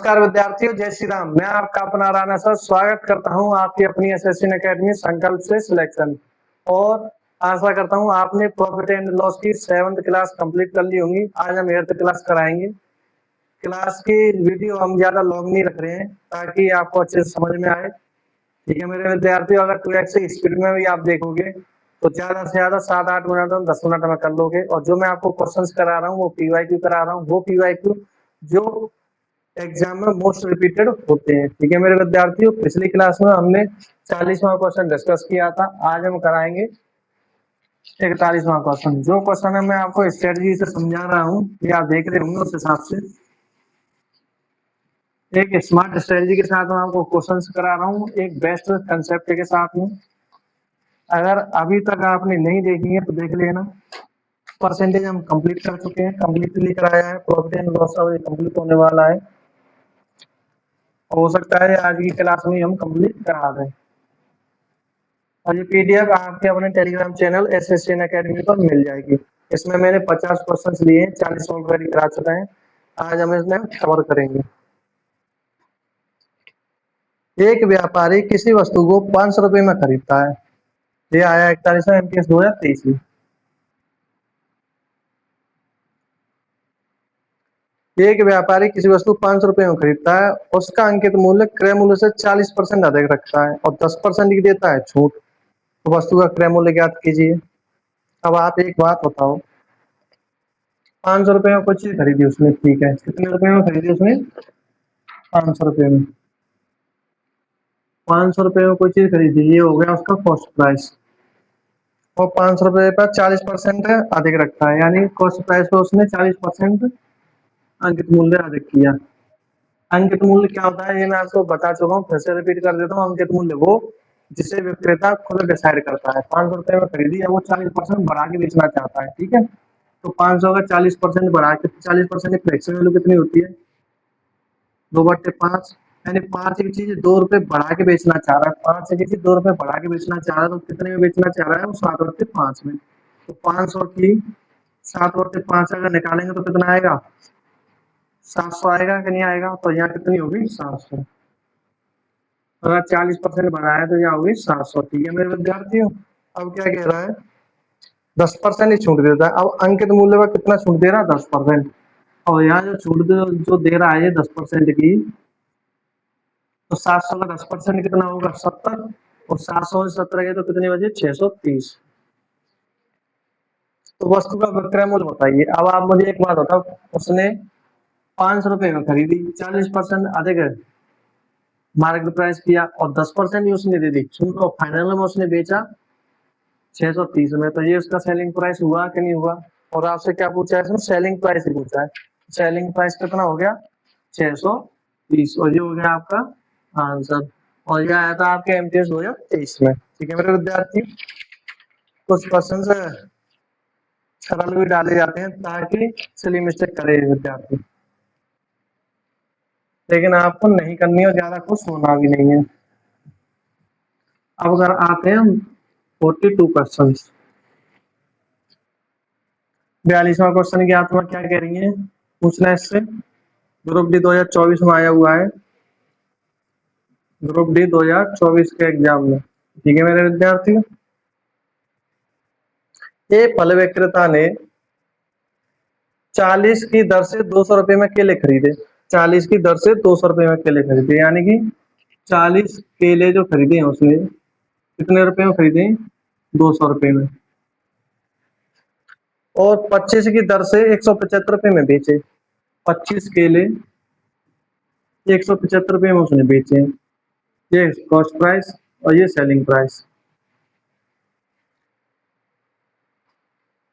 नमस्कार विद्यार्थियों, जय श्री राम। मैं आपका अपना राणा सर स्वागत करता हूं आपकी अपनी एसएससी अकेडमी संकल्प से सिलेक्शन। और आशा करता हूं आपने प्रॉफिट एंड लॉस की 7th क्लास कंप्लीट कर ली होंगी। आज हम 8th क्लास कराएंगे। क्लास की वीडियो हम ज्यादा लॉन्ग नहीं रख रहे हैं ताकि आपको अच्छे से समझ में आए। ठीक है मेरे विद्यार्थियों, अगर 2x स्पीड में भी आप देखोगे तो ज्यादा से ज्यादा 7-8 मिनट में 10 मिनट में कर लोगे। और जो मैं आपको क्वेश्चंस करा रहा हूँ वो पीवाईक्यू करा रहा हूँ, वो पीवाईक्यू जो एग्जाम में मोस्ट रिपीटेड होते हैं। ठीक है मेरे विद्यार्थियों, पिछली क्लास में हमने 40वां क्वेश्चन डिस्कस किया था। आज हम कराएंगे 41वां क्वेश्चन। जो क्वेश्चन है मैं आपको स्ट्रेटजी से समझा रहा हूँ, ये आप देख रहे होंगे। उस हिसाब से एक स्मार्ट स्ट्रेटजी के साथ मैं आपको क्वेश्चंस करा रहा हूँ, एक बेस्ट कंसेप्ट के साथ में। अगर अभी तक आपने नहीं देखी है तो देख लेना। परसेंटेज हम कंप्लीट कर चुके हैं, कंप्लीटली कराया है। प्रॉफिट एंड लॉस कंप्लीट होने वाला है, हो सकता है आज की क्लास में हम कंप्लीट करा दें। और ये पीडीएफ आपके अपने टेलीग्राम चैनल एसएससी अकेडमी पर मिल जाएगी। इसमें मैंने 50 क्वेश्चंस लिए हैं, 40 ऑलरेडी करा चुका है। आज हम इसमें कवर करेंगे। एक व्यापारी किसी वस्तु को 500 रुपए में खरीदता है। ये आया 41वां एमटीएस 2023 में। एक व्यापारी किसी वस्तु 500 रुपए में खरीदता है, उसका अंकित मूल्य क्रय मूल्य से 40% अधिक रखता है और 10% की देता है छूट। तो वस्तु का क्रय मूल्य ज्ञात कीजिए। अब आप एक बात बताओ, 500 रुपए में कुछ चीज खरीदी उसने, ठीक है, कितने रुपए में खरीदी उसने? 500 रुपए में। 500 रुपए में कोई चीज खरीदी, ये हो गया उसका कॉस्ट प्राइस। और 500 रुपए पर 40% अधिक रखता है, यानी कॉस्ट प्राइस पर उसने 40% अंकित मूल्य अधिक किया। अंकित मूल्य क्या होता है ये मैं आपको बता चुका हूँ, फिर से रिपीट कर देता हूँ। अंकित मूल्य वो जिसे विक्रेता खुद डिसाइड करता है। 500 रुपए में खरीदी है, वो 40% बढ़ा के बेचना चाहता है। ठीक है, तो 500 का 40% बढ़ा के 40% की फ्रैक्शन वैल्यू कितनी होती है? 2/5, यानी 5 की चीज 2 रुपए बढ़ा के बेचना चाह रहा है। 5 की चीज 2 रुपए बढ़ा के बेचना चाह रहा है, तो कितने में बेचना चाह रहा है? वो 7/5 में। तो 500 की 7/5 अगर निकालेंगे तो कितना आएगा? 700 आएगा कि नहीं आएगा? तो यहाँ कितनी होगी? 700। अगर 40% बढ़ाया तो यहाँ होगी 700। ठीक है मेरे विद्यार्थियों, अब क्या कह रहा है? 10% ही छूट देता है। अब अंकित मूल्य पर कितना छूट दे रहा है? 10%। और यहाँ जो छूट जो दे रहा है 10% की, तो 700 का 10% कितना होगा? 70। और 700 से 70 गए तो कितने बचे? 630। तो वस्तु का विक्रय मूल्य बताइए। अब आप मुझे एक बात बताओ, उसने 500 रुपए में खरीदी, 40% अधिक मार्केट प्राइस किया और 10% ही उसने दे दी छूट, और फाइनल में उसने बेचा 630 में। तो ये उसका सेलिंग प्राइस हुआ कि नहीं हुआ? और आपसे क्या पूछा है इसमें? सेलिंग प्राइस ही पूछा है। सेलिंग प्राइस कितना हो गया? 630। और ये हो गया आपका आंसर। और ये आया था आपके एमटीएस 2023 में। ठीक है मेरे विद्यार्थी, कुछ क्वेश्चन सरल भी डाले जाते हैं ताकि सिली मिस्टेक करे विद्यार्थी, लेकिन आपको नहीं करनी और ज्यादा कुछ होना भी नहीं है। अब अगर आते हैं 42 क्वेश्चन। 42वां क्वेश्चन की आत्मा क्या कह रही है पूछना इससे? ग्रुप डी 2024 में आया हुआ है, ग्रुप डी 2024 के एग्जाम में। ठीक है मेरे विद्यार्थी, ये फल विक्रेता ने 40 की दर से 200 रुपए में केले खरीदे। 40 की दर से 200 रुपए में केले खरीदे, यानी कि 40 केले जो खरीदे हैं उसने कितने रुपए में खरीदे? 200 रुपए में। और 25 की दर से 175 रुपए में बेचे। 25 केले 175 रुपए में उसने बेचे। ये कॉस्ट प्राइस और ये सेलिंग प्राइस।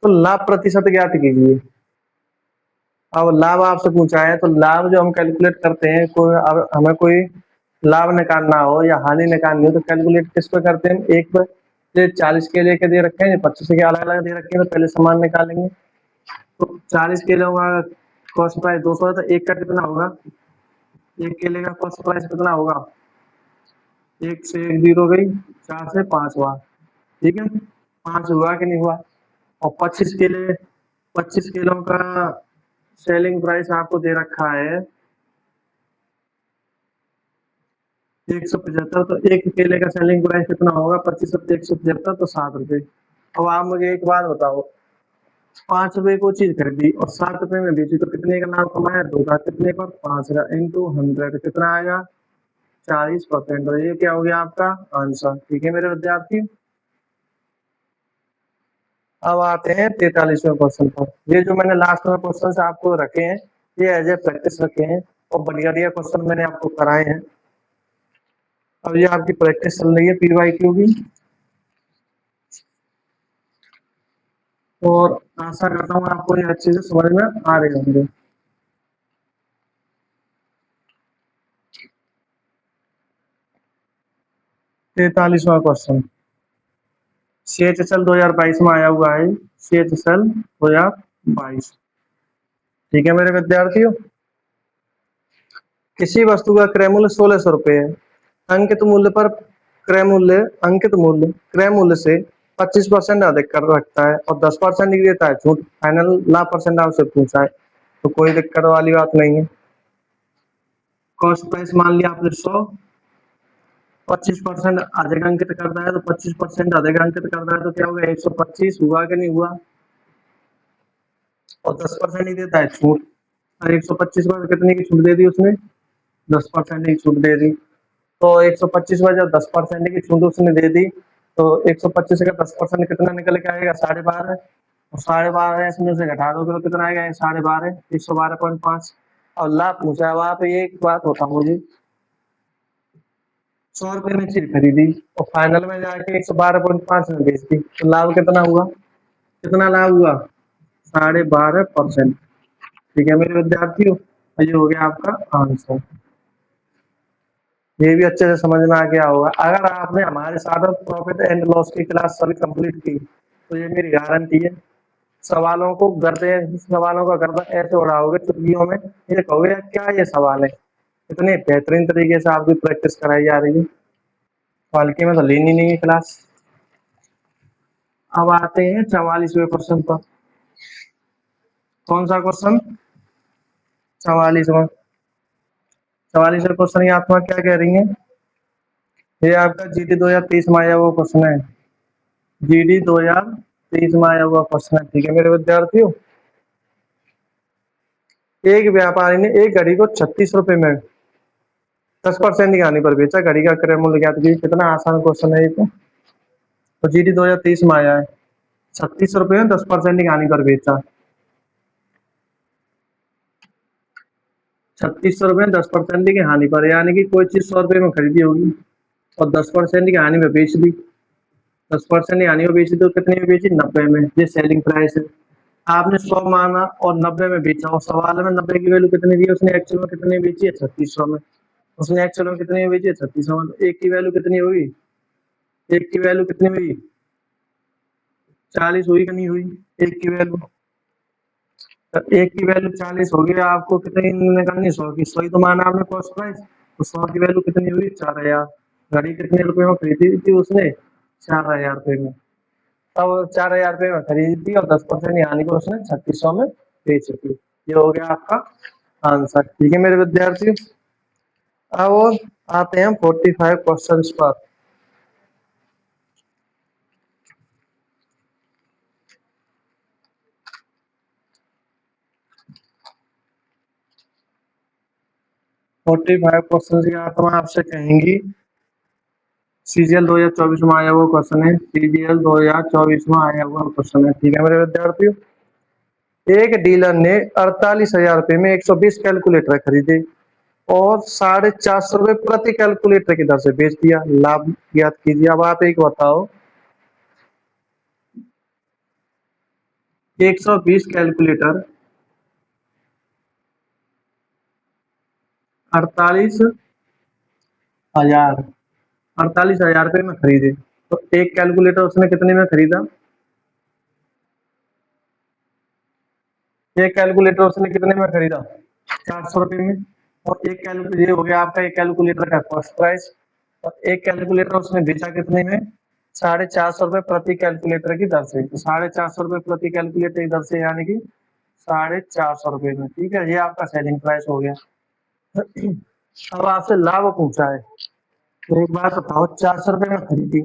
तो लाभ प्रतिशत ज्ञात कीजिए। अब लाभ आपसे पूछा है, तो लाभ जो हम कैलकुलेट करते हैं, कोई अब हमें कोई लाभ निकालना हो या हानि निकालनी हो तो कैलकुलेट किस पे करते हैं? एक पे। ये 40 के लेके दे रखे हैं, 25 के अलग अलग दे रखे हैं, तो पहले समान निकालेंगे। तो 40 किलो का कॉस्ट प्राइस 200 है, तो एक का कितना होगा? एक केले का कॉस्ट प्राइस कितना होगा? 1 से 1 जीरो गई, 4 से 5 हुआ। ठीक है, 5 हुआ कि नहीं हुआ? और 25 किलो का सेलिंग प्राइस आपको दे रखा है 175, तो एक केले का सेलिंग प्राइस कितना होगा? 25 रुपये 175 तो 7 रुपये। अब आप मुझे एक बात बताओ, 5 रुपए को चीज खरीदी और 7 रुपए में बेची तो कितने का लाभ कमाया? 2 का। कितने पर? 5 का। इंटू 100 कितना आएगा? 40%। और ये क्या हो गया आपका आंसर। ठीक है मेरे विद्यार्थी, अब आते हैं 43वें क्वेश्चन पर। ये जो मैंने लास्ट में क्वेश्चन आपको रखे हैं, ये एज ए प्रैक्टिस रखे हैं और बढ़िया बढ़िया क्वेश्चन मैंने आपको कराए हैं। अब ये आपकी प्रैक्टिस चल रही है PYQ की, और आशा करता हूँ आपको ये अच्छे से समझ में आ रहे होंगे। तैतालीसवां क्वेश्चन CHSL 2022 में आया हुआ है। CHSL 2022। ठीक है मेरे विद्यार्थियों, किसी वस्तु का क्रय मूल्य 1600 रुपये है। अंकित मूल्य पर अंकित मूल्य क्रय मूल्य से 25% अधिक कर रखता है और 10% ही देता है छूट। फाइनल लाभ परसेंट आपसे पूछा है, तो कोई दिक्कत वाली बात नहीं है। कॉस्ट प्राइस मान लिया आपने 100, 25% अधिक अंकित करता है तो 25% अधिक अंकित करता है तो क्या होगा? 125 हुआ कि नहीं हुआ? और 10% ही देता है छूट। और 125 पर कितने की छूट दे दी उसने? 10% की छूट दे दी। तो 125 में जब 10% की छूट उसने दे दी तो 125 का 10% कितना निकल के आएगा? 12.5। और 12.5 इसमें से घटा दो तो कितना आएगा? 12.5, 112.5। और लाभ पूछा है। अब आप एक बात होता मुझे, 100 रुपए में चीज खरीदी और फाइनल में जाके 112.5 में बेच दी, तो लाभ कितना हुआ? कितना लाभ हुआ? 12.5%। ठीक है मेरे विद्यार्थियों, ये हो गया आपका आंसर। ये भी अच्छे से समझ में आ गया होगा। अगर आपने हमारे साथ प्रॉफिट एंड लॉस की क्लास सभी कंप्लीट की तो ये मेरी गारंटी है, सवालों का गर्दन ऐसे उड़ाओगे चुटकियों में, ये कहोगे क्या ये सवाल है। इतने बेहतरीन तरीके से आपकी प्रैक्टिस कराई जा रही है, हल्के में तो लेनी नहीं है क्लास। अब आते हैं 44वें क्वेश्चन पर। कौन सा क्वेश्चन? 44वां। 44वें क्वेश्चन की आत्मा क्या कह रही है? ये आपका GD 2023 में आया हुआ क्वेश्चन है। GD 2023 में आया हुआ क्वेश्चन है। ठीक है मेरे विद्यार्थियों, एक व्यापारी ने एक घड़ी को 36 रुपए में 10% की हानि पर बेचा। घड़ी का क्रय मूल्य ज्ञात कीजिए। कितना आसान क्वेश्चन है ये तो GD 2023 में आया है। 36 रुपए में 10% की हानि पर बेचा। 3600 रुपए में 10% की हानि पर, यानी कि कोई चीज 100 रुपए में खरीदी होगी और 10% की हानि में बेच दी। 10% की हानि में बेची तो कितने में बेची? 90 में। ये सेलिंग प्राइस है। आपने 100 माना और 90 में बेचा, और सवाल में 90 की वैल्यू कितनी दी? उसने एक्चुअल में कितनी बेची है? 3600 में। उसने एक्चुअल में कितनी में बेची है? 3600 में। एक की वैल्यू कितनी हुई? एक की वैल्यू कितनी हुई? 40 हुई कि नहीं हुई? एक की वैल्यू, तो एक की वैल्यू 40 हो गया। आपको कितनी निकालनी? 100 की। 100 ही तो माना आपने कॉस्ट प्राइस, तो 100 की वैल्यू कितनी हुई? 4000। घड़ी कितने रुपए में खरीदी थी उसने? 4000 रुपए में। अब 4000 रुपए में खरीदी थी और 10% यानी कि उसने 3600 में बेची थी। ये हो गया आपका आंसर। ठीक है मेरे विद्यार्थियों, अब आते हैं 45 क्वेश्चन पर। फोर्टी फाइव क्वेश्चन की आत्मा आपसे कहेंगी, CGL 2024 में आया हुआ क्वेश्चन है। CGL 2024 में आया हुआ क्वेश्चन है। ठीक है मेरे विद्यार्थियों, एक डीलर ने 48,000 रुपए में 120 कैलकुलेटर खरीदे और 450 रुपए प्रति कैलकुलेटर की दर से बेच दिया। लाभ ज्ञात कीजिए। अब आप एक बताओ, 120 कैलकुलेटर 48,000 रुपए में खरीदे, तो एक कैलकुलेटर उसने कितने में खरीदा? एक कैलकुलेटर उसने कितने में खरीदा? 400 रुपए में। और एक कैलकुलेटर, ये हो गया आपका एक कैलकुलेटर का कॉस्ट प्राइस। और एक कैलकुलेटर उसने बेचा कितने में? 450 रुपए प्रति कैलकुलेटर की दर से। तो 450 रुपए प्रति कैलकुलेटर की दर से, यानी कि 450 रुपए में। ठीक है, ये आपका सेलिंग प्राइस हो गया। अब आपसे लाभ पूछा है। तो एक बात बताओ, 400 रुपये में खरीदी,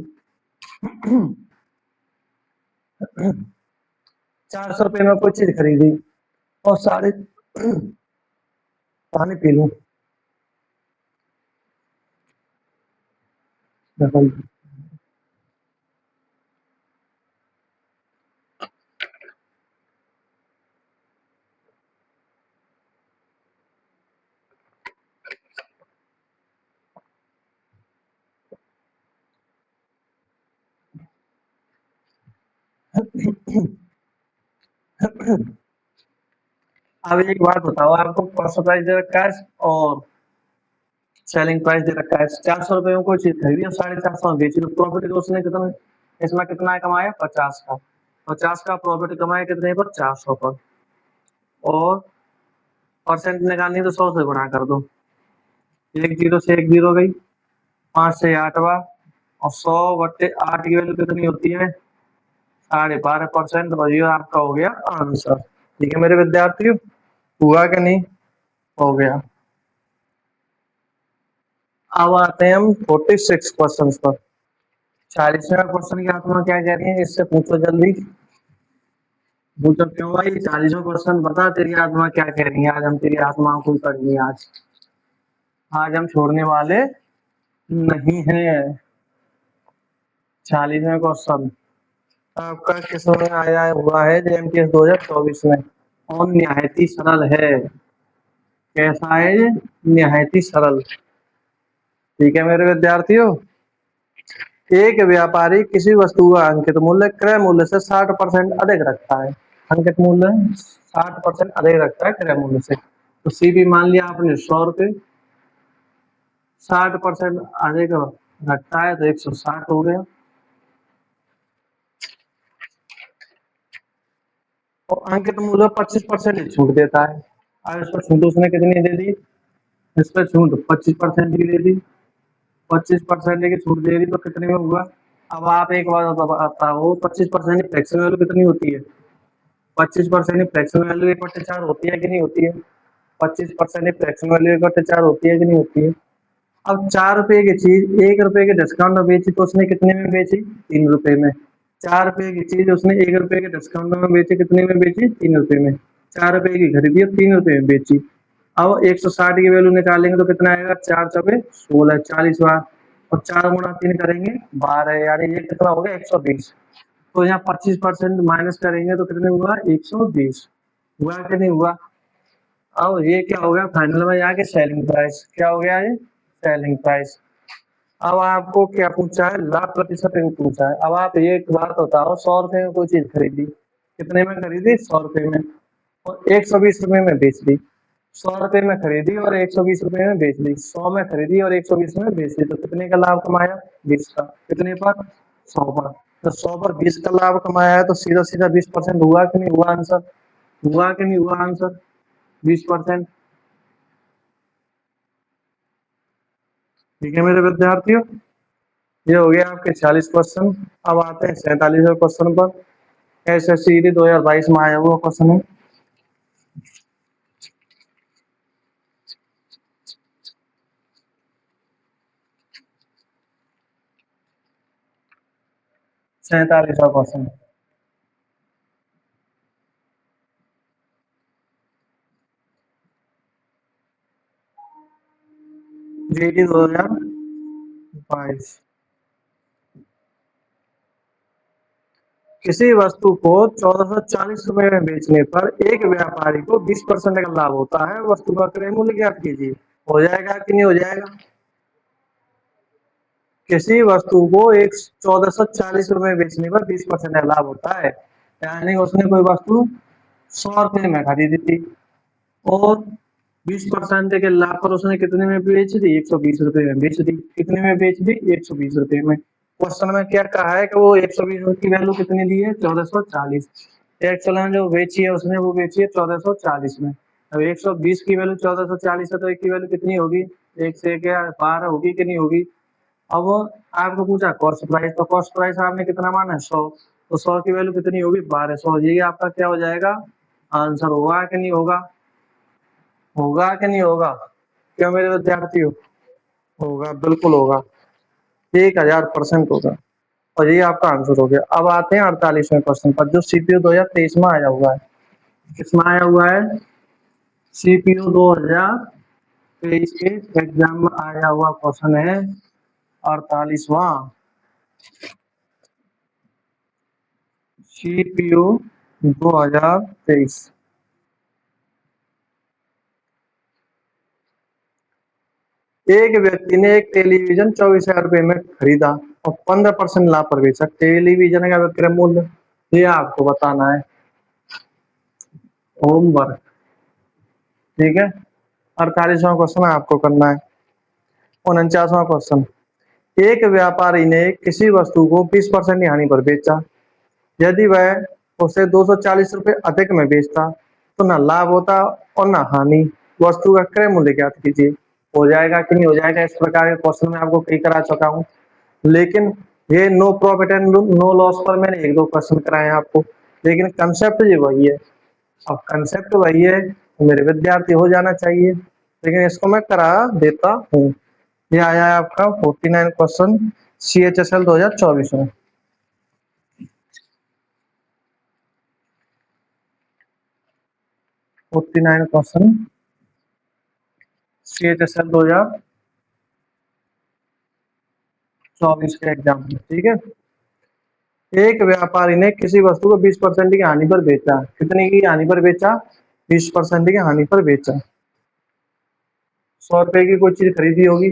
400 रुपये में कोई चीज खरीदी और साढ़े, पानी पी लूं। अब एक बात बताओ, आपको कॉस्ट प्राइस दे रखा है और सेलिंग प्राइस दे रखा है। 400 रुपये में कोई चीज खरीदी और 450 में बेची, तो प्रॉफिट उसने कितना, इसमें कितना कमाया, 50 का। 50 का प्रॉफिट कमाया कितने पर, 400 पर। और परसेंट निकालनी तो 100 से गुणा कर दो। एक जीरो से एक जीरो गई, 5 से 8 बार, और 100/8 की वैल्यू कितनी होती है, 12.5%। और ये आपका हो गया आंसर। ठीक है मेरे विद्यार्थियों, हुआ कि नहीं, हो गया। अब आते हैं हम 46 क्वेश्चन पर। 40वें क्वेश्चन की आत्मा क्या कह रही है, इससे पूछो जल्दी। पूछो क्यों भाई, 40वां क्वेश्चन बता तेरी आत्मा क्या कह रही है। आज हम तेरी आत्मा को पढ़ेंगे। आज हम छोड़ने वाले नहीं हैं। 40वें क्वेश्चन आपका किसमें आया हुआ है, JMTS 2024 में, और निहायत ही सरल है। कैसा है, निहायत ही सरल। ठीक है मेरे विद्यार्थियों, एक व्यापारी किसी वस्तु का अंकित मूल्य क्रय मूल्य से 60% अधिक रखता है। अंकित मूल्य 60% अधिक रखता है क्रय मूल्य से। तो सीबी मान लिया आपने 100 रुपये, 60% अधिक रखता है तो 160 हो गया। और अंकित मूल्य 25% छूट देता है। अब इस पर छूट उसने कितनी दे दी, इस पर छूट 25% की दे दी। 25% की छूट दे दी तो कितने में हुआ। अब आप एक बार बताओ, 25% की फ्रैक्शन वैल्यू कितनी होती है। 25% की फ्रैक्शन वैल्यू 1/4 होती है कि नहीं होती है। 25% की फ्रैक्शन वैल्यू 1/4 होती है कि नहीं होती है। अब 4 रुपए की चीज 1 रुपए के डिस्काउंट में बेची तो उसने कितने में बेची, 3 रुपए में। 4 रुपए की चीज उसने 1 रुपए के डिस्काउंट में बेची, कितने में बेची, 3 रुपए में। 4 रुपए की खरीदी और 3 रुपए में बेची। अब 160 की वैल्यू निकालेंगे तो कितना आएगा, 4×4 = 16, 40 बार। और 4 × 3 करेंगे 12, यानी ये कितना हो गया, 120। तो यहाँ 25% माइनस करेंगे तो कितने हुआ, 120। हुआ कि नहीं हुआ। अब ये क्या हो गया, फाइनल में जाके सेलिंग प्राइस। क्या हो गया ये, सेलिंग प्राइस। अब आपको क्या पूछा है, लाभ प्रतिशत पूछा है। अब आप ये एक बात बताओ, 100 रुपए में कोई चीज खरीदी, कितने में खरीदी, 100 रुपए में, और 120 रुपए में बेच दी। 100 रुपए में खरीदी और 120 रुपए में बेच दी। 100 में खरीदी और 120 में बेच दी, तो कितने का लाभ कमाया, 20 का। कितने पर, 100 पर। तो 100 पर 20 का लाभ कमाया है, तो सीधा सीधा 20% हुआ कि नहीं हुआ आंसर। हुआ कि नहीं हुआ आंसर, 20%। ठीक है मेरे विद्यार्थियों, ये हो गया आपके 40 क्वेश्चन। अब आते हैं 47वें क्वेश्चन पर। SSCD 2022 में आया हुआ क्वेश्चन है। सैतालीसवां क्वेश्चन, GD 2022। किसी वस्तु को 1440 रुपए में बेचने पर एक व्यापारी को 20% का लाभ होता है। वस्तु का क्रय मूल्य ज्ञात कीजिए। हो जाएगा कि नहीं हो जाएगा। किसी वस्तु को 1440 रुपए में बेचने पर 20% का लाभ होता है, यानी उसने कोई वस्तु 100 रुपए में खरीदी थी और 20% के लाभ पर उसने कितने में बेच दी, 120 रुपए में बेच दी। कितने में बेच दी, 120 रुपए में। क्वेश्चन में क्या कहा है कि वो 120 की वैल्यू कितनी दी है, 1440। एक्चुअल में जो बेची है उसने, वो बेची है 1440 में। अब 120 की वैल्यू 1440 है, तो एक की वैल्यू कितनी होगी, एक से क्या 12 होगी कि नहीं होगी। अब आपको पूछा कॉस्ट प्राइस, तो कॉस्ट प्राइस आपने कितना माना है, 100। तो 100 की वैल्यू कितनी होगी, 1200। ये आपका क्या हो जाएगा, आंसर। होगा कि नहीं होगा, होगा कि नहीं होगा। क्या मेरे विद्यार्थियों, होगा, बिल्कुल होगा। 1000% होगा। और ये आपका आंसर हो गया। अब आते हैं 48वें क्वेश्चन पर, जो सीपीयू 2023 में आया हुआ है। किसमें आया हुआ है? सीपीयू 2023 के एग्जाम में आया हुआ क्वेश्चन है 48वां। सीपीयू 2023। एक व्यक्ति ने एक टेलीविजन 24,000 रुपए में खरीदा और 15% लाभ पर बेचा। टेलीविजन का विक्रय मूल्य ये आपको बताना है। होमवर्क, ठीक है। 48वां क्वेश्चन आपको करना है। 49वां क्वेश्चन, एक व्यापारी ने किसी वस्तु को 20% हानि पर बेचा। यदि वह उसे 240 रुपए अधिक में बेचता तो न लाभ होता और न हानि। वस्तु का क्रय मूल्य ज्ञात कीजिए। हो जाएगा कि नहीं हो जाएगा? इस प्रकार के क्वेश्चन में आपको कई करा चुका हूँ, लेकिन ये no profit and no loss पर मैंने 1-2 क्वेश्चन कराए हैं आपको, लेकिन कंसेप्ट ये वही है। अब कंसेप्ट वही है तो मेरे विद्यार्थी हो जाना चाहिए, लेकिन इसको मैं करा देता हूँ। ये आया है आपका 49 क्वेश्चन CHSL 2024 में। क्वेश्चन CHSL 2024 के एग्जाम में, ठीक है। एक व्यापारी ने किसी वस्तु को 20% की हानि पर बेचा। कितने की हानि पर बेचा? 20% की हानि पर बेचा। 100 रुपए की कोई चीज खरीदी होगी,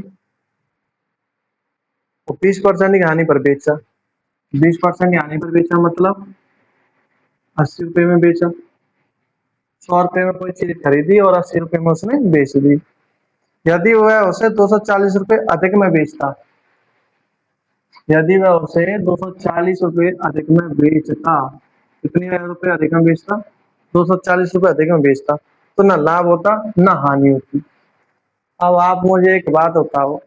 तो 20% की हानि पर बेचा। 20% की हानि पर बेचा मतलब 80 रुपए में बेचा। 100 रुपए में कोई चीज खरीदी और 80 रुपए में उसने बेच दी। यदि वह उसे 240 रुपए अधिक में बेचता, यदि वह उसे 240 रुपए अधिक में बेचता, कितने रुपए अधिक में बेचता? 240 रुपए अधिक में बेचता, तो ना लाभ होता ना हानि होती। अब आप मुझे एक बात बताओ,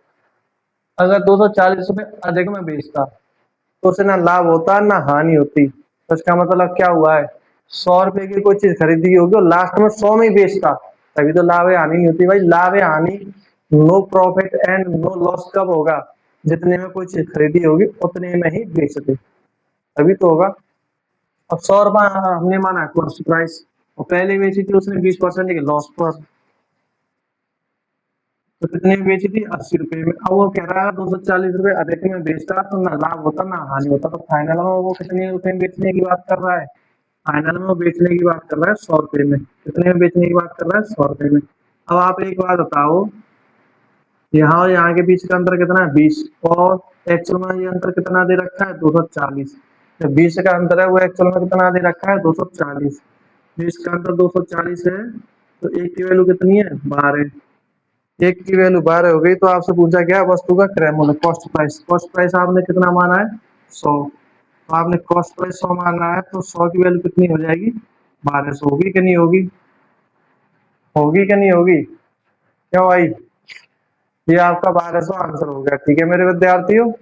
अगर 240 रुपए अधिक में बेचता तो उसे ना लाभ होता ना हानि होती। तो इसका मतलब क्या हुआ है? 100 रुपए की कोई चीज खरीदी होगी और लास्ट में 100 में ही बेचता, तभी तो लाभ या हानि नहीं होती। भाई लाभ या हानि, no profit and no loss कब होगा? जितने में कोई चीज खरीदी होगी उतने में ही बेच दे, तभी तो होगा। अब 100 रुपए हमने माना कॉस्ट प्राइस, और पहले बेची थी उसने 20% के लॉस पर, तो कितने में बेची थी? 80 रुपए में। अब वो कह रहा है 240 रुपए अधिक में बेचता तो ना लाभ होता ना हानि होता, तो फाइनल में वो कितने रुपए में बेचने की बात कर रहा है? फाइनल में वो बेचने की बात कर रहा है 100 रुपए में। कितने में बेचने की बात कर रहा है? 100 रुपए में। अब आप एक बात बताओ, यहाँ और यहाँ के बीच का अंतर कितना है? 20, और एक्चुअल में ये अंतर कितना दे रखा है? 240। जो 20 का अंतर है वो एक्चुअल में कितना दे रखा है? 240। 20 का अंतर 240 है, तो एक की वैल्यू कितनी है? 12। एक की वैल्यू 12 हो गई, तो आपसे पूछा गया वस्तु का क्रय मूल्य, कॉस्ट प्राइस। कॉस्ट प्राइस आपने कितना माना है? 100। तो आपने कॉस्ट प्राइस 100 माना है, तो 100 की वैल्यू कितनी हो जाएगी? 1200। होगी कि नहीं होगी? होगी कि नहीं होगी? क्यों भाई? ये आपका 1200 आंसर हो गया, ठीक है मेरे विद्यार्थियों।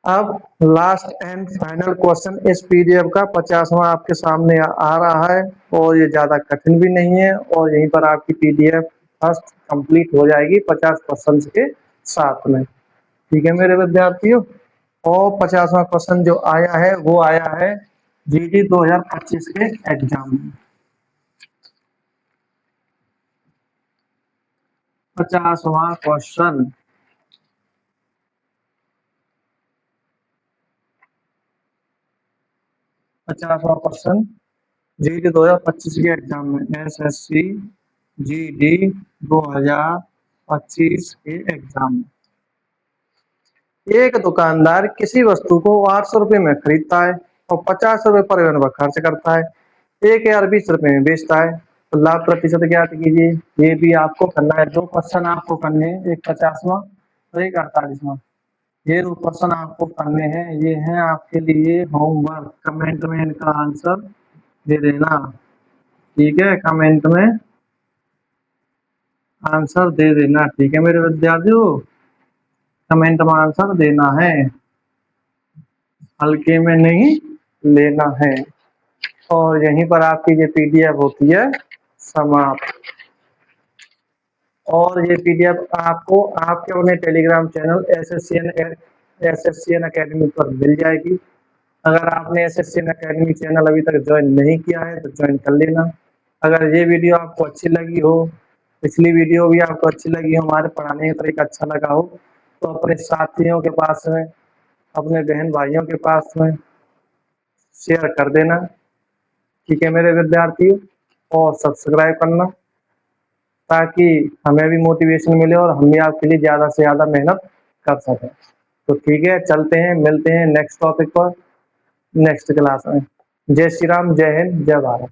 अब लास्ट एंड फाइनल क्वेश्चन इस पीडीएफ का 50वां आपके सामने आ रहा है, और ये ज्यादा कठिन भी नहीं है, और यहीं पर आपकी पीडीएफ फर्स्ट कंप्लीट हो जाएगी 50 क्वेश्चन के साथ में, ठीक है मेरे विद्यार्थियों। और 50वां क्वेश्चन जो आया है वो आया है जीडी 2025 के एग्जाम में। 50वां क्वेश्चन, 50वां क्वेश्चन जीडी 2025 के एग्जाम में, एसएससी जीडी 2025 के एग्जाम में। एक दुकानदार किसी वस्तु को 800 रुपए में खरीदता है और 50 रुपए परिवहन पर खर्च करता है। 1020 रुपए में बेचता है, तो लाभ प्रतिशत ज्ञात कीजिए। ये भी आपको करना है। 2 क्वेश्चन आपको करने हैं, एक 50वां और एक 48वां। ये 2 क्वेश्चन आपको करने हैं, ये है आपके लिए होमवर्क। कमेंट में इनका आंसर दे देना, ठीक है। कमेंट में आंसर दे देना, ठीक है मेरे विद्यार्थियों। कमेंट में आंसर देना है, हल्के में नहीं लेना है। और यहीं पर आपकी ये पीडीएफ होती है समाप्त। और ये पीडीएफ आपको आपके अपने टेलीग्राम चैनल एसएससीएन अकेडमी पर मिल जाएगी। अगर आपने एसएससीएन अकेडमी चैनल अभी तक ज्वाइन नहीं किया है तो ज्वाइन कर लेना। अगर ये वीडियो आपको अच्छी लगी हो, पिछली वीडियो भी आपको अच्छी लगी हो, हमारे पढ़ाने का तरीका अच्छा लगा हो, तो अपने साथियों के पास में, अपने बहन भाइयों के पास में शेयर कर देना। ठीक है मेरे विद्यार्थियों, और सब्सक्राइब करना ताकि हमें भी मोटिवेशन मिले और हम भी आपके लिए ज़्यादा से ज़्यादा मेहनत कर सकें। तो ठीक है, चलते हैं, मिलते हैं नेक्स्ट टॉपिक पर नेक्स्ट क्लास में। जय श्री राम, जय हिंद, जय भारत।